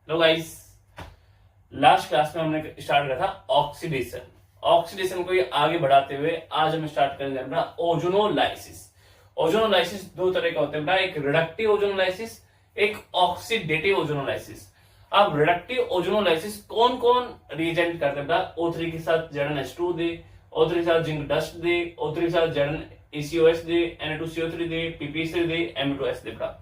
लो guys, last class में हमने start किया था ऑक्सीडेशन। ऑक्सीडेशन को ये आगे बढ़ाते हुए आज हम स्टार्ट करेंगे अपना ओजोनोलाइसिस। ओजोनोलाइसिस दो तरह का होता है बेटा, एक रिडक्टिव ओजोनोलाइसिस, एक ऑक्सीडेटिव ओजोनोलाइसिस। अब रिडक्टिव ओजोनोलाइसिस कौन कौन रिएजेंट करते हैं बेटा? O3 के साथ ZnH2 दे, O3 के साथ जिंक डस्ट दे, O3 के साथ ZnACOS दे, Na2CO3 दे, PP3 दे, Me2S दे बेटा।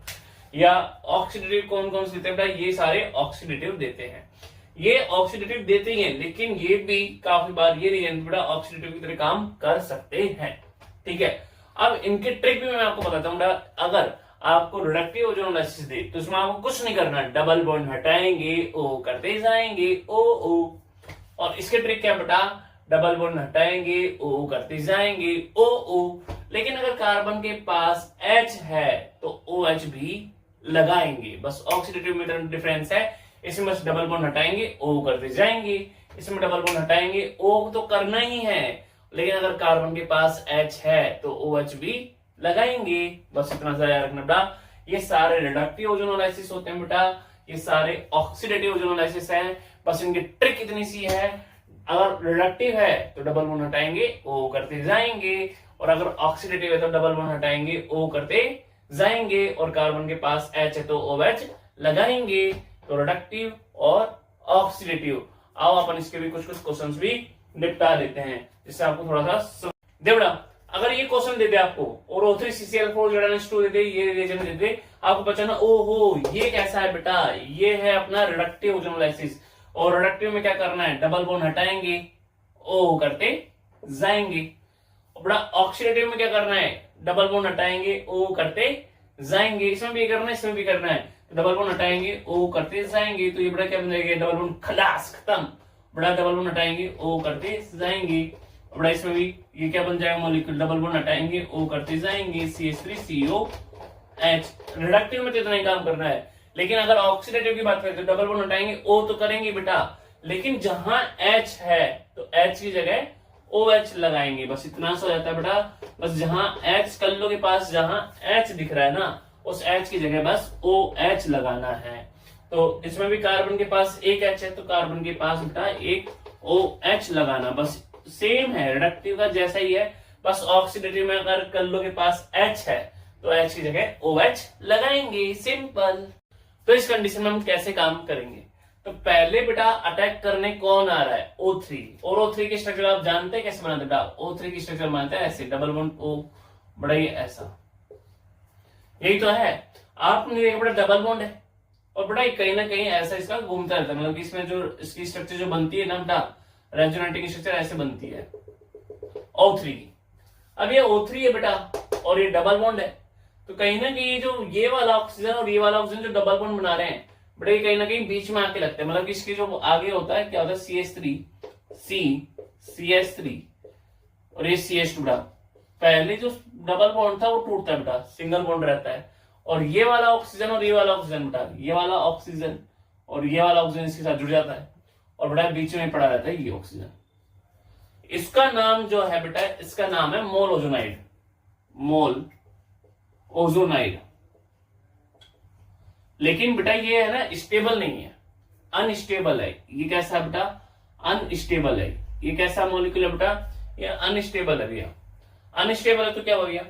या ऑक्सीडेटिव कौन कौन से देते हैं बेटा? ये सारे ऑक्सीडेटिव देते हैं। ये ऑक्सीडेटिव देते ही हैं, लेकिन ये भी काफी बार ये रिएजेंट बेटा ऑक्सीडेटिव की तरह काम कर सकते हैं। ठीक है, अब इनके ट्रिक भी मैं आपको बताता हूँ। अगर आपको रिडक्टिव ओजोनोलाइसिस दे तो उसमें आपको कुछ नहीं करना, डबल बॉन्ड हटाएंगे, ओ करते जाएंगे, ओ। और इसके ट्रिक क्या बेटा? डबल बॉन्ड हटाएंगे, ओ करते जाएंगे, ओ। लेकिन अगर कार्बन के पास H है तो OH भी लगाएंगे। बस ऑक्सीडेटिव में डिफरेंस है, इसमें बस डबल बॉन्ड हटाएंगे, ओ करते जाएंगे, इसमें डबल बॉन्ड हटाएंगे, ओ तो करना ही है। लेकिन अगर कार्बन के पास H है तो OH भी लगाएंगे। बस इतना सा याद रखना बेटा। ये सारे रिडक्टिव ओजोनोलाइसिस होते हैं बेटा, ये सारे ऑक्सीडेटिव ओजोनोलाइसिस हैं। बस इनकी ट्रिक इतनी सी है, अगर रिडक्टिव है तो डबल बॉन्ड हटाएंगे, ओ करते जाएंगे, और अगर ऑक्सीडेटिव है तो डबल बॉन्ड हटाएंगे, ओ करते जाएंगे, और कार्बन के पास H है तो OH लगाएंगे। तो रिडक्टिव और ऑक्सीडेटिव। आओ अपन इसके भी कुछ क्वेश्चंस भी निपटा देते हैं, जिससे आपको थोड़ा सा देवड़ा। अगर ये क्वेश्चन दे दे आपको और O3CCl4 ZnH2 दे दे, ये रिएजेंट दे दे, आपको बचाना ओहो ये कैसा है बेटा? ये है अपना रिडक्टिव ओजोनोलाइसिस। और रिडक्टिव में क्या करना है? डबल बॉन्ड हटाएंगे, ओ करते जाएंगे। बेटा ऑक्सीडेटिव में क्या करना है? डबल बॉन्ड हटाएंगे, ओ करते जाएंगे। इसमें भी करना है, इसमें भी करना है, डबल बॉन्ड हटाएंगे, ओ करते जाएंगे। तो ये बड़ा क्या बन जाएगा? डबल बॉन्ड खलास खत्म। बड़ा डबल बॉन्ड हटाएंगे, ओ करते जाएंगे। बड़ा इसमें भी ये क्या बन जाएगा? मॉलिक्यूल डबल बॉन्ड हटाएंगे, ओ करते जाएंगे, CH3COH। रिडक्टिव में तो इतना ही काम करना है। लेकिन अगर ऑक्सीडेटिव की बात करें तो डबल बॉन्ड हटाएंगे, ओ तो करेंगे बेटा, लेकिन जहां H है तो H की जगह OH लगाएंगे। बस इतना सा हो जाता है बेटा। बस जहां H कल्लो के पास जहां H दिख रहा है ना, उस H की जगह बस OH लगाना है। तो इसमें भी कार्बन के पास एक H है तो कार्बन के पास बेटा एक OH लगाना। बस सेम है, रिडक्टिव का जैसा ही है। बस ऑक्सीडेटिव में अगर कल्लो के पास H है तो H की जगह OH लगाएंगे, सिंपल। तो इस कंडीशन में हम कैसे काम करेंगे? तो पहले बेटा अटैक करने कौन आ रहा है? O3। और O3 की स्ट्रक्चर आप जानते हैं कैसे बनाते हैं बेटा? O3 की स्ट्रक्चर बनाते हैं ऐसे, डबल बॉन्ड O, बड़ा ये ऐसा, यही तो है। आपने देखा बेटा डबल बॉन्ड है, और बेटा कहीं ना कहीं ऐसा इसका घूमता रहता है। मतलब कि इसमें जो इसकी स्ट्रक्चर जो बनती है ना बेटा, रेजोनेटिंग की स्ट्रक्चर ऐसे बनती है O3 की। अब ये O3 है बेटा और ये डबल बॉन्ड है, तो कहीं ना कहीं जो ये वाला ऑक्सीजन और ये वाला ऑक्सीजन जो डबल बॉन्ड बना रहे हैं बेटा, ये कहीं ना कहीं बीच में आके लगते हैं। मतलब कि इसके जो आगे होता है क्या होता है? CH3 और ये CH2 बेटा। पहले जो डबल बॉन्ड था वो टूटता है बेटा, सिंगल बॉन्ड रहता है। और ये वाला ऑक्सीजन और ये वाला ऑक्सीजन बेटा, ये वाला ऑक्सीजन और ये वाला ऑक्सीजन इसके साथ जुड़ जाता है, और बेटा बीच में पड़ा रहता है ये ऑक्सीजन। इसका नाम जो है बेटा, इसका नाम है मोल ओजोनाइड। मोल ओजोनाइड। लेकिन बेटा ये है ना स्टेबल नहीं है, अनस्टेबल है। ये कैसा बेटा? अनस्टेबल है। ये कैसा मॉलिक्यूल है बेटा? ये अनस्टेबल है भैया। अनस्टेबल है तो क्या हो गया?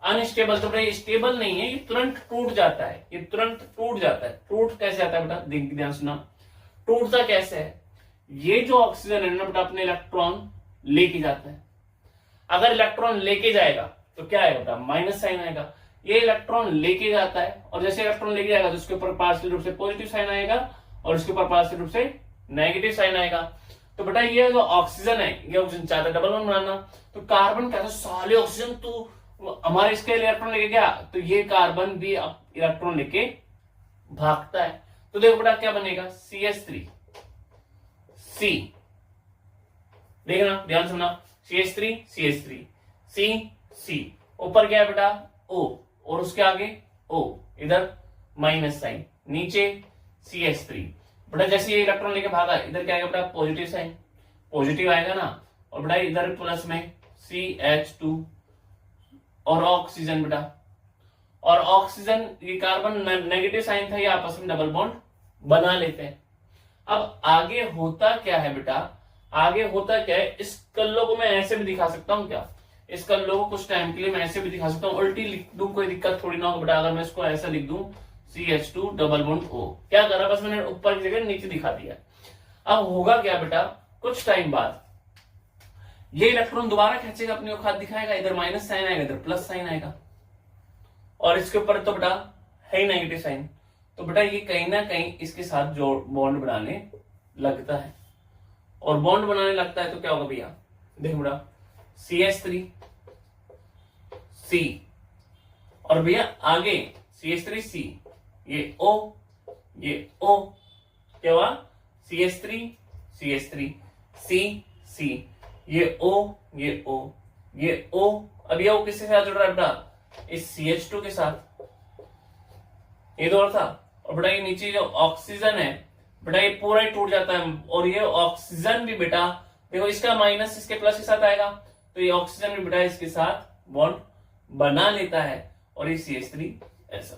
अनस्टेबल तो बेटा स्टेबल नहीं है, ये तुरंत टूट जाता है। ये तुरंत टूट जाता है। टूट कैसे जाता है बेटा? ध्यान सुना, टूटता कैसे है? ये जो ऑक्सीजन है ना बेटा, अपने इलेक्ट्रॉन लेके जाता है। अगर इलेक्ट्रॉन लेके जाएगा तो क्या आएगा बेटा? माइनस साइन आएगा। ये इलेक्ट्रॉन लेके जाता है, और जैसे इलेक्ट्रॉन लेके जाएगा तो उसके ऊपर पार्शियल रूप से पॉजिटिव साइन आएगा और उसके ऊपर पार्शियल रूप से नेगेटिव साइन आएगा। तो बेटा ये जो ऑक्सीजन है, ये ऑक्सीजन चाहता है डबल बॉन्ड बनाना, तो कार्बन कहता है साले ऑक्सीजन तू हमारे इसके इलेक्ट्रॉन लेके गया, तो ये कार्बन भी इलेक्ट्रॉन लेके भागता है। तो देखो बेटा क्या बनेगा? CH3 C। देखना, ध्यान सुनना, CH3 CH3 C ऊपर क्या है बेटा? O, और उसके आगे O, इधर माइनस साइन, नीचे CH3। बेटा जैसे ये इलेक्ट्रॉन लेके भागा, इधर क्या आएगा बेटा? पॉजिटिव साइन, पॉजिटिव आएगा ना। और बेटा इधर प्लस में CH2 और ऑक्सीजन बेटा, और ऑक्सीजन ये कार्बन नेगेटिव साइन था, ये आपस में डबल बॉन्ड बना लेते हैं। अब आगे होता क्या है बेटा, आगे होता क्या है, इस कल्लो को मैं ऐसे भी दिखा सकता हूँ क्या, इस कल्लो को कुछ टाइम के लिए मैं ऐसे भी दिखा सकता हूँ, उल्टी लिख दूं कोई दिक्कत थोड़ी ना हो बेटा। अगर मैं इसको ऐसा लिख दूं CH2 डबल बॉन्ड O, क्या करा, बस मैंने ऊपर की जगह नीचे दिखा दिया। अब होगा क्या बेटा, कुछ टाइम बाद ये इलेक्ट्रॉन दोबारा खींचेगा, अपनी औकात दिखाएगा, इधर माइनस साइन आएगा, इधर प्लस साइन आएगा, और इसके ऊपर तो बेटा है ही नेगेटिव साइन, तो बेटा ये कहीं ना कहीं इसके साथ जो बॉन्ड बनाने लगता है, और बॉन्ड बनाने लगता है तो क्या होगा भैया, देखो बेटा CH3 C, और भैया आगे CH3 C, ये O, ये O, क्या हुआ CH3 CH3 C C, ये O, ये O, ये O, अब ये O किसके साथ जुड़ रहा है बेटा, इस CH2 के साथ, ये तो और था, और बेटा ये नीचे जो ऑक्सीजन है बेटा ये पूरा ही टूट जाता है, और ये ऑक्सीजन भी बेटा देखो इसका माइनस इसके प्लस के साथ आएगा, तो ये ऑक्सीजन भी बेटा इसके साथ बॉन्ड बना लेता है, और ये CH3 ऐसा।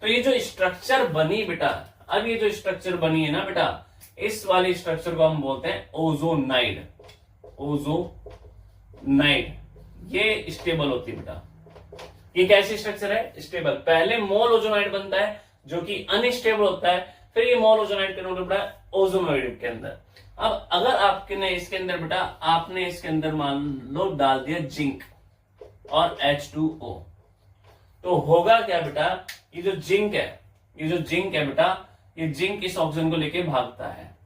तो ये जो स्ट्रक्चर बनी बेटा, अब ये जो स्ट्रक्चर बनी है ना बेटा, इस वाले स्ट्रक्चर को हम बोलते हैं ओजोनाइड। ओजोनाइड ये स्टेबल होती है बेटा। ये कैसी स्ट्रक्चर है, स्टेबल। पहले मोल ओजोनाइड बनता है जो कि अनस्टेबल होता है, फिर ये मोल ओजोनाइड कन्वर्ट होता है ओजोनोइड के अंदर। अब अगर आपने इसके अंदर बेटा, आपने इसके अंदर मान लो डाल दिया जिंक और H2O, तो होगा क्या बेटा, ये जो जिंक है, ये जो जिंक है बेटा, ये जिंक इस ऑक्सीजन को लेके भागता है,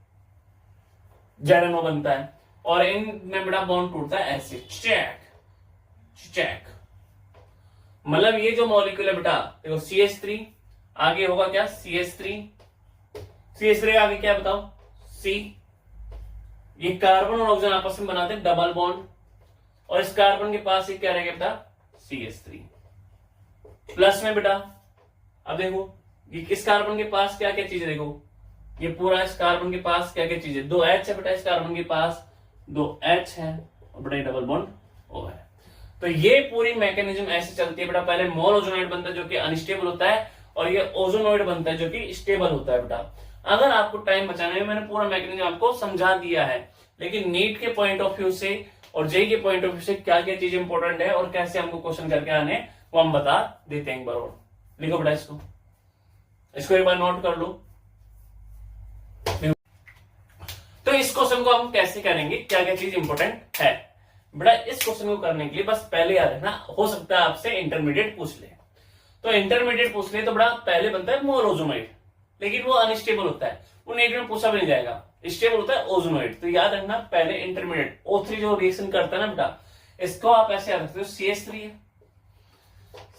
ZNO बनता है, और इनमें बेटा बॉन्ड टूटता है ऐसे, चेक चेक। मतलब ये जो मॉलिक्यूल है बेटा, देखो CH3 आगे होगा क्या, CH3 आगे क्या बताओ C, ये कार्बन और ऑक्सीजन आपस में बनाते हैं डबल बॉन्ड, और इस कार्बन के पास ये क्या रहेगा बेटा CH3 प्लस में बेटा। अब देखो ये इस कार्बन के पास क्या क्या चीजें, देखो ये पूरा इस कार्बन के पास क्या क्या चीजें, 2 H है बेटा, इस कार्बन के पास 2 H है, और बेटा डबल बॉन्ड O है। तो ये पूरी मैकेनिज्म ऐसे चलती है बेटा, पहले मोल ओजोनाइड बनता है जो कि अनस्टेबल होता है, और ये ओजोनोइड बनता है जो कि स्टेबल होता है बेटा। अगर आपको टाइम बचाने में मैंने पूरा मैकेनिज्म आपको समझा दिया है, लेकिन नीट के पॉइंट ऑफ व्यू से और जेई के पॉइंट ऑफ व्यू से क्या क्या चीज इंपॉर्टेंट है और कैसे हमको क्वेश्चन करके आने, वो हम बता देते हैं। एक बार और लिखो बेटा, इसको एक बार नोट कर लो। तो इस क्वेश्चन को हम कैसे करेंगे, क्या क्या चीज इंपॉर्टेंट है बेटा, इस क्वेश्चन को करने के लिए बस पहले याद रखना, हो सकता है आपसे इंटरमीडिएट पूछ ले, तो इंटरमीडिएट पूछ ले तो बड़ा पहले बनता है मोल ओजोनोइड, लेकिन वो अनस्टेबल होता है, वो नेट में पूछा भी नहीं जाएगा, स्टेबल होता है ओजोनोइड। तो याद रखना पहले इंटरमीडिएट O3 जो रिएक्शन करता है ना बेटा, इसको आप ऐसे याद रखते हो CH3 है,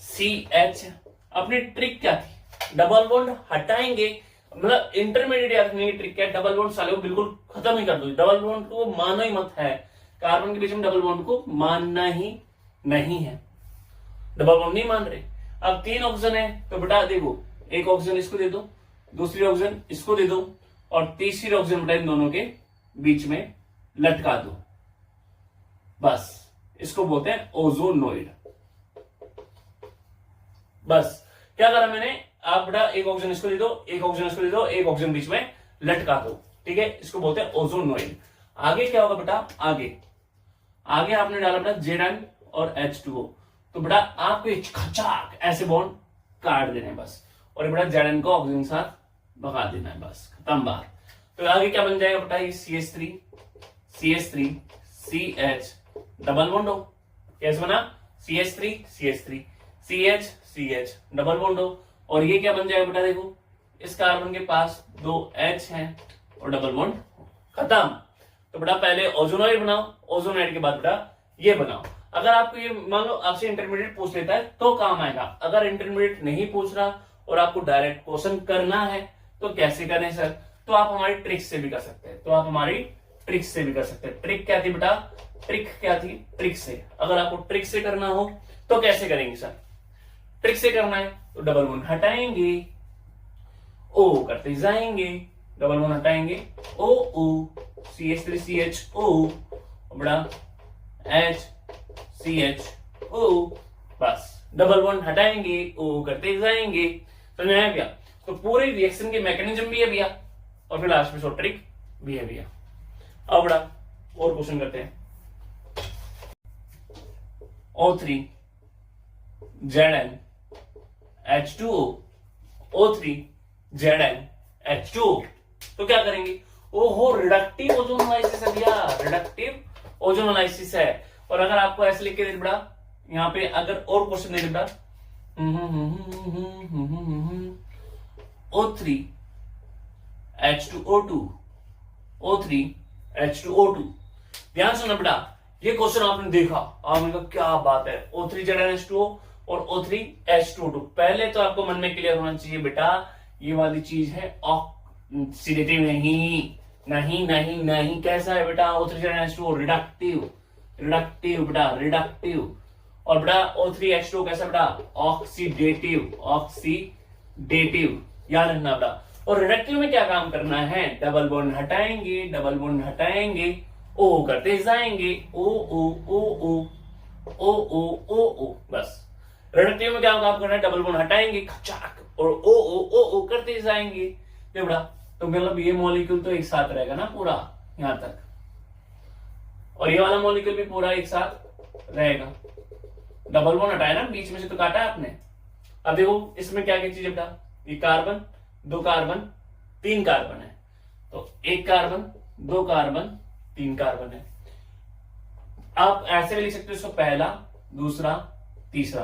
CH है। अपनी ट्रिक क्या थी, डबल बॉन्ड हटाएंगे, मतलब इंटरमीडिएट याद रखने की ट्रिक क्या है, डबल बॉन्ड साले को बिल्कुल खत्म ही कर दो, डबल बॉन्ड को मानो ही मत है, कार्बन के बीच में डबल बॉन्ड को मानना ही नहीं है, डबल बॉन्ड नहीं मान रहे। अब 3 ऑक्सीजन है तो बेटा देखो, एक ऑक्सीजन इसको दे दो, दूसरी ऑक्सीजन इसको दे दो, और तीसरी ऑक्सीजन बेटा इन दोनों के बीच में लटका दो, बस इसको बोलते हैं ओजोनोइड। बस क्या करा मैंने, आप बेटा एक ऑक्सीजन इसको दे दो, एक ऑक्सीजन इसको दे दो, एक ऑक्सीजन बीच में लटका दो, ठीक है, इसको बोलते हैं ओजोनोइड। आगे क्या होगा बेटा, आगे आपने डाला बेटा Zn और H2O, तो बेटा आपको खचाक ऐसे बॉन्ड काट देने बस, और बेटा Zn को ऑक्सीजन साथ भगा देना है, बस खत्म बात। तो आगे क्या बन जाएगा बेटा, ये CH3 CH डबल बॉन्ड हो, कैसे बना CH3 CH डबल बॉन्ड हो, और ये क्या बन जाएगा बेटा, देखो इस कार्बन के पास 2 H है और डबल बॉन्ड खत्म। तो बेटा पहले ओजोनोइड बनाओ, ओजोनोइड के बाद बेटा ये बनाओ। अगर आपको ये मान लो आपसे इंटरमीडिएट पूछ लेता है तो काम आएगा, अगर इंटरमीडिएट नहीं पूछ रहा और आपको डायरेक्ट क्वेश्चन करना है तो कैसे करें सर, तो आप हमारी ट्रिक से भी कर सकते हैं, ट्रिक क्या थी बेटा, ट्रिक से। अगर आपको ट्रिक से करना हो तो कैसे करेंगे सर, ट्रिक से करना है तो डबल बॉन्ड हटाएंगे, O करते जाएंगे, डबल बॉन्ड हटाएंगे, O CH3 CHO बड़ा HCHO, बस डबल बॉन्ड हटाएंगे, O करते जाएंगे, समझ आया क्या। तो पूरे रिएक्शन की मैकेनिज्म भी है भैया, और फिर लास्ट में शॉर्ट ट्रिक भी है भैया। अब बड़ा और क्वेश्चन करते हैं। O3 Zn H2O, O3 Zn H2O, तो क्या करेंगे? ओहो, रिडक्टिव ओजोनोलाइसिस है भैया, रिडक्टिव ओजोनोलाइसिस है। और अगर आपको ऐसे लिख के दे बड़ा, यहाँ पे अगर और क्वेश्चन दे बड़ा, O3 H2O2, O3 H2O2, ध्यान सुनना बेटा, ये क्वेश्चन आपने देखा, आपने कहा क्या बात है, O3 Zn H2O और O3 H2O2। पहले तो आपको मन में क्लियर होना चाहिए बेटा, ये वाली चीज है ऑक्सीडेटिव नहीं, नहीं नहीं नहीं। कैसा है बेटा? O3 Zn H2O reductive, reductive बेटा, रिडक्टिव। और बेटा O3 H2O कैसा बेटा? ऑक्सीडेटिव, ऑक्सीडेटिव, याद रखना बेटा। और रिडक्टिव में क्या काम करना है? डबल बॉन्ड हटाएंगे, डबल बॉन्ड हटाएंगे, ओ करते जाएंगे, ओ ओ ओ ओ ओ ओ ओ ओ, बस। रिडक्टिव में क्या काम करना है? डबल बॉन्ड हटाएंगे खचाक, और ओ ओ ओ ओ करते जाएंगे। ये बड़ा, तो मतलब ये मॉलिक्यूल तो एक साथ रहेगा ना पूरा यहां तक, और ये वाला मॉलिक्यूल भी पूरा एक साथ रहेगा। डबल बॉन्ड हटाया ना, बीच में से तो काटा है आपने। अब देखो इसमें क्या क्या चीज है बेटा? ये कार्बन, 2 कार्बन, 3 कार्बन है, तो 1 कार्बन, 2 कार्बन, 3 कार्बन है। आप ऐसे भी लिख सकते हो इसको, पहला, दूसरा, तीसरा।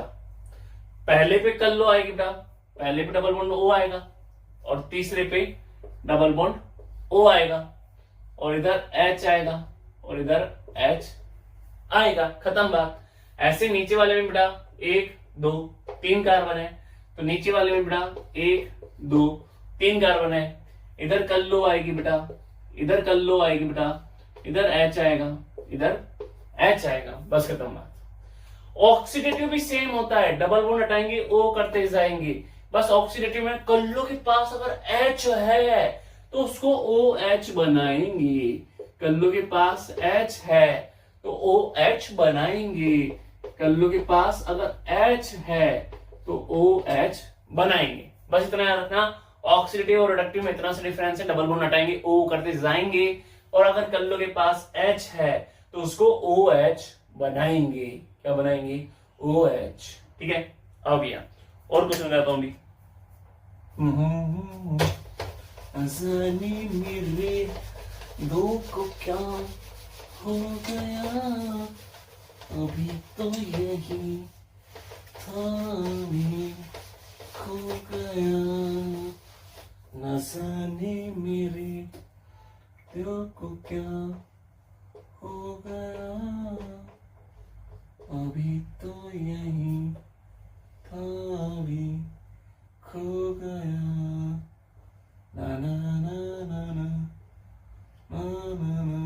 पहले पे कल्लो आएगी बेटा, पहले पे डबल बॉन्ड O आएगा, और तीसरे पे डबल बॉन्ड O आएगा, और इधर H आएगा, और इधर H आएगा, खत्म बात। ऐसे नीचे वाले में बेटा 1 2 3 कार्बन है, तो नीचे वाले में बेटा 1 2 3 कार्बन है। इधर कल्लो आएगी बेटा, इधर कल्लो आएगी बेटा, इधर H आएगा, इधर H आएगा, बस खत्म बात। ऑक्सीडेटिव भी सेम होता है, डबल बॉन्ड हटाएंगे, O करते जाएंगे, बस। ऑक्सीडेटिव में कल्लो के पास अगर H है तो उसको OH बनाएंगे, कल्लो के पास H है तो OH बनाएंगे, कल्लो के पास अगर H है तो OH बनाएंगे, बस इतना याद रखना। ऑक्सीडेटिव और रिडक्टिव में इतना सा डिफरेंस है, डबल बॉन्ड हटाएंगे, O करते जाएंगे, और अगर कल्लो के पास H है तो उसको OH बनाएंगे। क्या बनाएंगे? OH, ठीक है। अब भैया और कुछ बताता हूं भी। मेरे दो को क्या हो गया, अभी तो यही था, मैं खो गया, न जाने मेरे दिल को क्या हो गया, अभी तो यही था, भी खो गया, ना ना ना ना ना ना ना ना ना।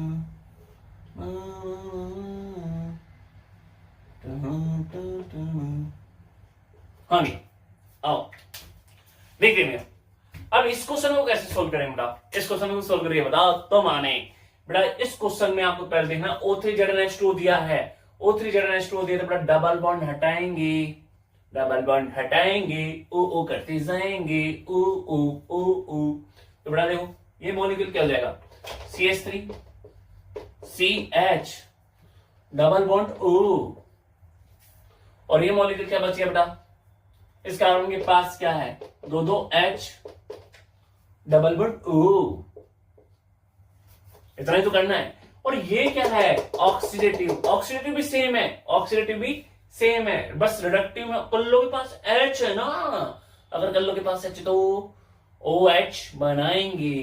हाँ जी, आओ देखिए भैया, अब इस क्वेश्चन को कैसे सोल्व करें बेटा? इस क्वेश्चन को सोल्व करिए बताओ तो माने बेटा। इस क्वेश्चन में आपको पहले देखना, O3 Zn H2O दिया है, O3 Zn H2O दिया, तो बेटा डबल बॉन्ड हटाएंगे, डबल बॉन्ड हटाएंगे, ओ ओ करते जाएंगे, ओ ओ ओ ओ। तो बेटा देखो ये मॉलिक्यूल क्या हो जाएगा? CH3 CH double bond O, और ये मॉलिक्यूल क्या बच गया बेटा? इस कार्बन के पास क्या है? 2 2 H डबल बॉन्ड O, इतना ही तो करना है। और ये क्या है? ऑक्सीडेटिव, ऑक्सीडेटिव भी सेम है, ऑक्सीडेटिव भी सेम है, बस रिडक्टिव में कल्लो के पास H है ना, अगर कल्लो के पास H तो OH बनाएंगे।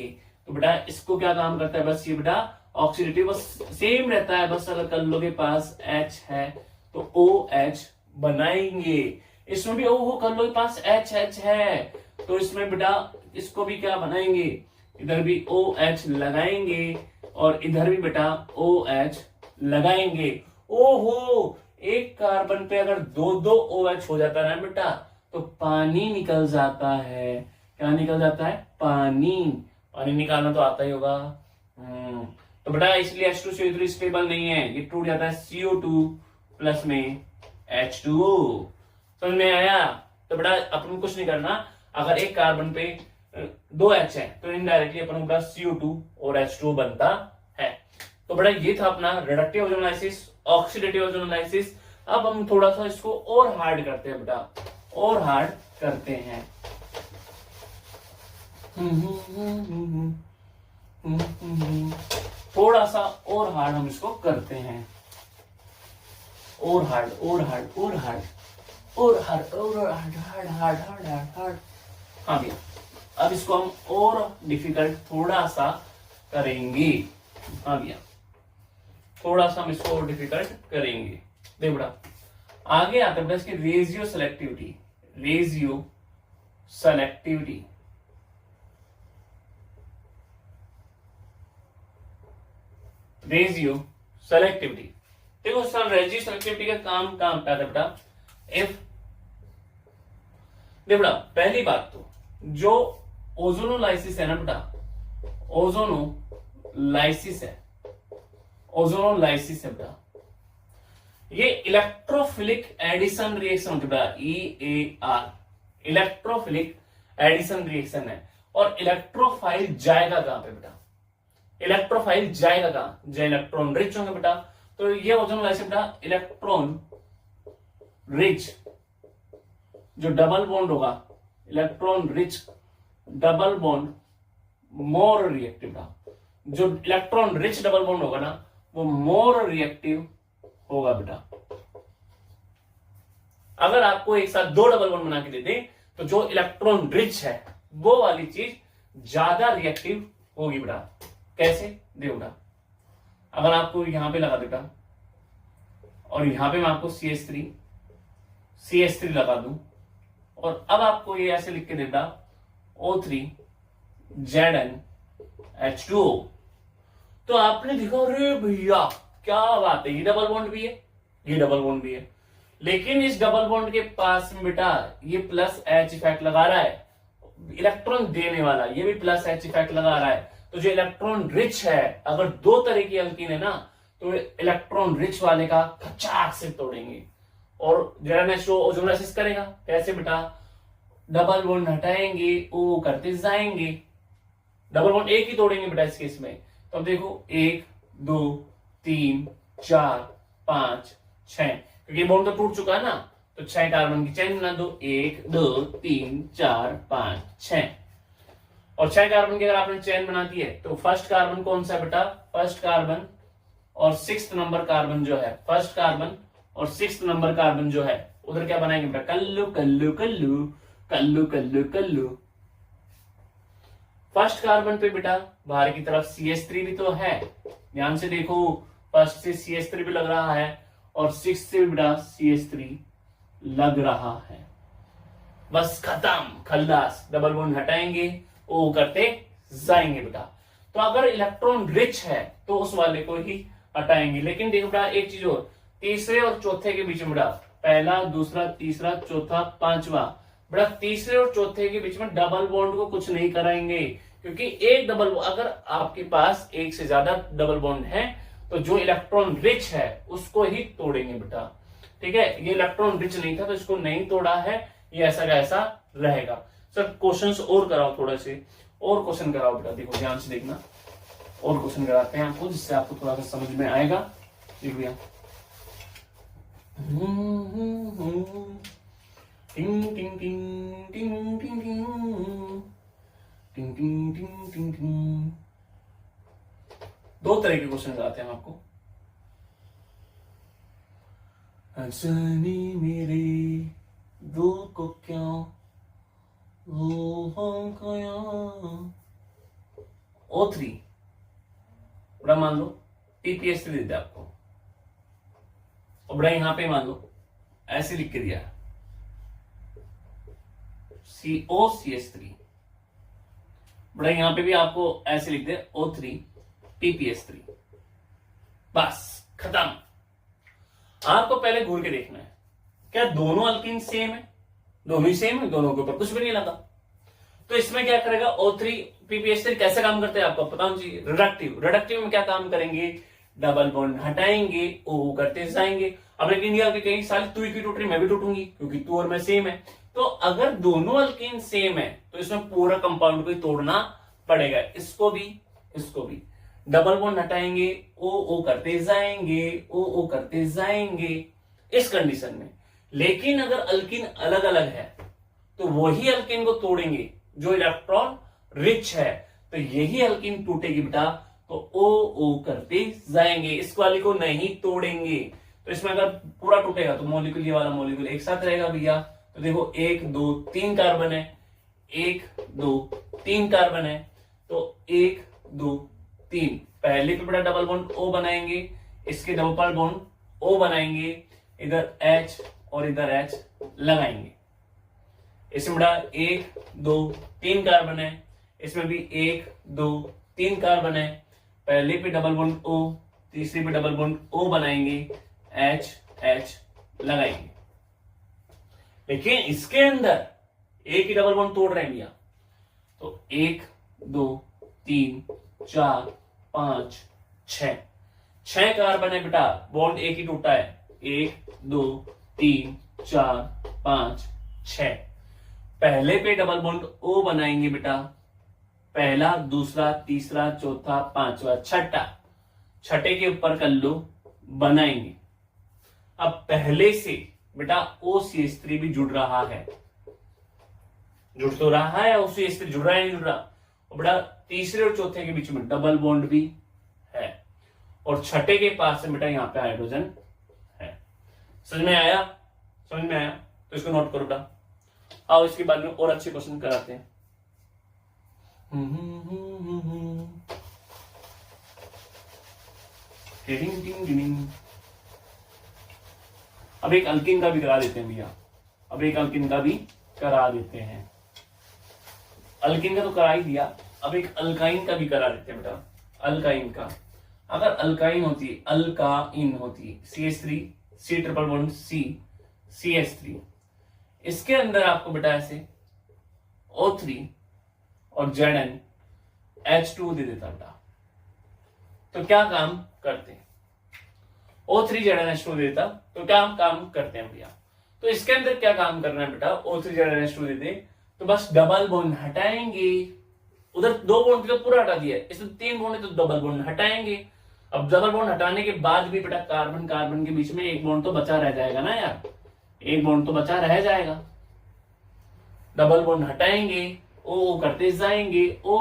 तो बेटा इसको क्या काम करता है? बस ये बेटा ऑक्सीडेटिव बस सेम रहता है, बस अगर कल्लो के पास H है तो OH बनाएंगे। इसमें भी ओ कल्लो के पास H है, तो इसमें बेटा इसको भी क्या बनाएंगे? इधर भी OH लगाएंगे, और इधर भी बेटा OH लगाएंगे। ओहो, एक कार्बन पे अगर 2 2 OH हो जाता है ना बेटा, तो पानी निकल जाता है। क्या निकल जाता है? पानी। पानी निकालना तो आता ही होगा। तो बेटा इसलिए H2CO3 स्टेबल नहीं है, ये टूट जाता है CO2 प्लस में H2O। समझ में आया? तो बेटा अपन कुछ नहीं करना, अगर एक कार्बन पे दो H है तो इनडायरेक्टली अपन को CO2 और H2 बनता है। तो बड़ा ये था अपना रिडक्टिव ओजोनोलाइसिस, ऑक्सीडेटिव ओजोनोलाइसिस। अब हम थोड़ा सा इसको और हार्ड करते हैं बेटा, और हार्ड करते हैं। थोड़ा सा और हार्ड हम इसको करते हैं, और हार्ड और हार्ड और हार्ड और हार्ड और hard hard hard hard hard hard. हाँ भैया, अब इसको हम और डिफिकल्ट थोड़ा सा करेंगे। हाँ भैया, थोड़ा सा हम इसको और डिफिकल्ट करेंगे। देख बड़ा आगे आता है इसकी ratio selectivity. Ratio selectivity, ratio selectivity. देखो सर, रेशियो सेलेक्टिविटी का काम कहां पे आता है बेटा? इफ देख बेटा, पहली बात तो जो ओजोनोलाइसिस है ना बेटा, ओजोनोलाइसिस है, ओजोनोलाइसिस है बेटा, ये इलेक्ट्रोफिलिक एडिशन रिएक्शन होता है बेटा, EAR, इलेक्ट्रोफिलिक एडिशन रिएक्शन है। और इलेक्ट्रोफाइल जाएगा कहां पे बेटा? इलेक्ट्रोफाइल जाएगा कहां? जो इलेक्ट्रॉन रिच होंगे बेटा, तो ये ओजोनोलाइसिस बेटा इलेक्ट्रॉन रिच, जो डबल बॉन्ड होगा, electron rich double bond more reactive था। जो इलेक्ट्रॉन रिच डबल बॉन्ड होगा ना, वो मोर रिएक्टिव होगा बेटा। अगर आपको एक साथ दो डबल बॉन्ड बना के दे दे, तो जो इलेक्ट्रॉन रिच है वो वाली चीज ज्यादा रिएक्टिव होगी बेटा। कैसे? देखो बेटा, अगर आपको यहां पे लगा देता और यहां पे मैं आपको CH3 लगा दूं, और अब आपको ये ऐसे लिख के देता O3 ZnH2O, तो आपने देखा अरे भैया क्या बात है, ये डबल बॉन्ड भी है, ये डबल बॉन्ड भी है, लेकिन इस डबल बॉन्ड के पास में बेटा ये प्लस H इफेक्ट लगा रहा है, इलेक्ट्रॉन देने वाला ये भी प्लस H इफेक्ट लगा रहा है। तो जो इलेक्ट्रॉन रिच है, अगर दो तरह की अल्कीन है ना, तो इलेक्ट्रॉन रिच वाले का खचाक से तोड़ेंगे और ZnH2O ओजोनोलाइसिस करेगा। कैसे बेटा? डबल बॉन्ड हटाएंगे, O करते जाएंगे, डबल बॉन्ड एक ही तोड़ेंगे बेटा इस केस में। तो अब देखो 1 2 3 4 5 6, क्योंकि बॉन्ड तो टूट चुका है ना, तो 6 कार्बन की चेन बना दो, 1 2 3 4 5 6। और 6 कार्बन की अगर आपने चेन बना दी है, तो फर्स्ट कार्बन कौन सा है बेटा? फर्स्ट कार्बन और 6th नंबर कार्बन जो है, फर्स्ट कार्बन और 6th नंबर कार्बन जो है, उधर क्या बनाएंगे बेटा? कल्लू कल्लू कल्लू कल्लू कल्लू कल्लू। फर्स्ट कार्बन पे बेटा बाहर की तरफ CH3 भी तो है, ध्यान से देखो, फर्स्ट से CH3 भी लग रहा है और 6 से भी बेटा CH3 लग रहा है। बस खत्म, खल्लास, डबल बॉन्ड हटाएंगे, O करते जाएंगे बेटा। तो अगर इलेक्ट्रॉन रिच है तो उस वाले को ही हटाएंगे। लेकिन देखो बेटा एक चीज और, तीसरे और चौथे के बीच में बेटा, पहला दूसरा तीसरा चौथा पांचवा, बेटा तीसरे और चौथे के बीच में डबल बॉन्ड को कुछ नहीं कराएंगे, क्योंकि एक डबल, अगर आपके पास एक से ज्यादा डबल बॉन्ड है तो जो इलेक्ट्रॉन रिच है उसको ही तोड़ेंगे बेटा। ठीक है, ये इलेक्ट्रॉन रिच नहीं था तो इसको नहीं तोड़ा है, ये ऐसा का ऐसा रहेगा। सर क्वेश्चंस और कराओ, थोड़े से और क्वेश्चन कराओ बेटा, देखो ध्यान से देखना, और क्वेश्चन कराते हैं आपको जिससे आपको थोड़ा सा समझ में आएगा। देख भैया, टिंग टिंग टिंग टिंग टिंग टिंग टिंग टिंग टिंग टिंग। दो तरह के क्वेश्चन कराते हैं हम आपको। हंसनी मेरे दिल को क्यों O3 बड़ा मान लो PPS3 दे दिया आपको, और बड़ा यहां पे मान लो ऐसे लिख के दिया COCH3, बड़ा यहां पे भी आपको ऐसे लिख दे O3 PPS3, बस खत्म। आपको पहले घूर के देखना है क्या दोनों अल्कीन सेम है, दोनों ही सेम है, दोनों के ऊपर कुछ भी नहीं लगा। तो इसमें क्या करेगा O3 PPS3 कैसे काम करते हैं आपको पता होना चाहिए। रिडक्टिव, रिडक्टिव में क्या काम करेंगे? डबल बॉन्ड हटाएंगे, O करते जाएंगे। अब लेकिन ये कहीं साल तू ही टूट रही मैं भी टूटूंगी, क्योंकि तू और मैं सेम है, तो अगर दोनों अल्कीन सेम है तो इसमें पूरा कंपाउंड को ही तोड़ना पड़ेगा, इसको भी डबल बॉन्ड हटाएंगे, ओ ओ करते जाएंगे, ओ ओ करते जाएंगे इस कंडीशन में। लेकिन अगर अल्कीन अलग अलग है तो वही अल्कीन को तोड़ेंगे जो इलेक्ट्रॉन रिच है, तो यही अल्कीन टूटेगी बेटा, तो ओ ओ करते जाएंगे, इस वाली को नहीं तोड़ेंगे। तो इसमें अगर पूरा टूटेगा तो मॉलिक्यूल, ये वाला मॉलिक्यूल एक साथ रहेगा भैया। तो देखो 1 2 3 कार्बन है, 1 2 3 कार्बन है, तो 1 2 3 पहले पे बेटा डबल बॉन्ड O बनाएंगे, इसके डबल बॉन्ड O बनाएंगे, इधर H और इधर H लगाएंगे। इसमें बेटा 1 2 3 कार्बन है, इसमें भी 1 2 3 कार्बन है, पहले पे डबल बॉन्ड O, तीसरे पे डबल बॉन्ड O बनाएंगे, H H लगाएंगे। लेकिन इसके अंदर एक ही डबल बॉन्ड तोड़ रहे हैं भैया, तो 1 2 3 4 5 6 कार्बन है बेटा, बॉन्ड एक ही टूटा है, 1 2 3 4 5 6। पहले पे डबल बॉन्ड O बनाएंगे बेटा, पहला दूसरा तीसरा चौथा पांचवा छठा, छठे के ऊपर कर लो बनाएंगे। अब पहले से बेटा OCH3 भी जुड़ रहा है, जुड़ तो रहा है, OCH3 जुड़ रहा है नहीं जुड़ रहा, और बेटा तीसरे और चौथे के बीच में डबल बॉन्ड भी है, और छठे के पास में बेटा यहाँ पे हाइड्रोजन है। समझ में आया? समझ में आया तो इसको नोट करो बेटा। आओ इसके बाद में और अच्छे क्वेश्चन कराते हैं। अब एक अल्किन का भी करा देते हैं भैया, अब एक अल्किन का भी करा देते हैं। अल्किन का तो करा ही दिया, अब एक अल्काइन का भी करा देते हैं बेटा। अल्काइन का, अगर अल्काइन होती, अल्काइन होती CH3 C triple bond C CH3, इसके अंदर आपको बेटा ऐसे O3 और Zn H2 दे देता बेटा, तो क्या काम करते हैं? O3 Zn H2 देता तो क्या हम काम करते हैं भैया? तो इसके अंदर क्या काम करना है बेटा? O3 Zn H2 देते तो बस डबल बॉन्ड हटाएंगे, उधर 2 बॉन्ड तो पूरा हटा दिया, इसमें 3 बॉन्ड है तो डबल बॉन्ड हटाएंगे। अब डबल बॉन्ड हटाने के बाद भी बेटा कार्बन कार्बन के बीच में एक बॉन्ड तो बचा रह जाएगा ना यार, एक बॉन्ड तो बचा रह जाएगा। डबल बॉन्ड हटाएंगे, ओ करते जाएंगे, ओ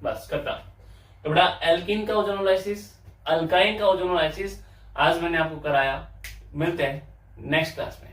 बस खत्म। तो बेटा एल्किन का ओजोनोलाइसिस, अल्काइन का ओजोनोलाइसिस आज मैंने आपको कराया। मिलते हैं नेक्स्ट क्लास में।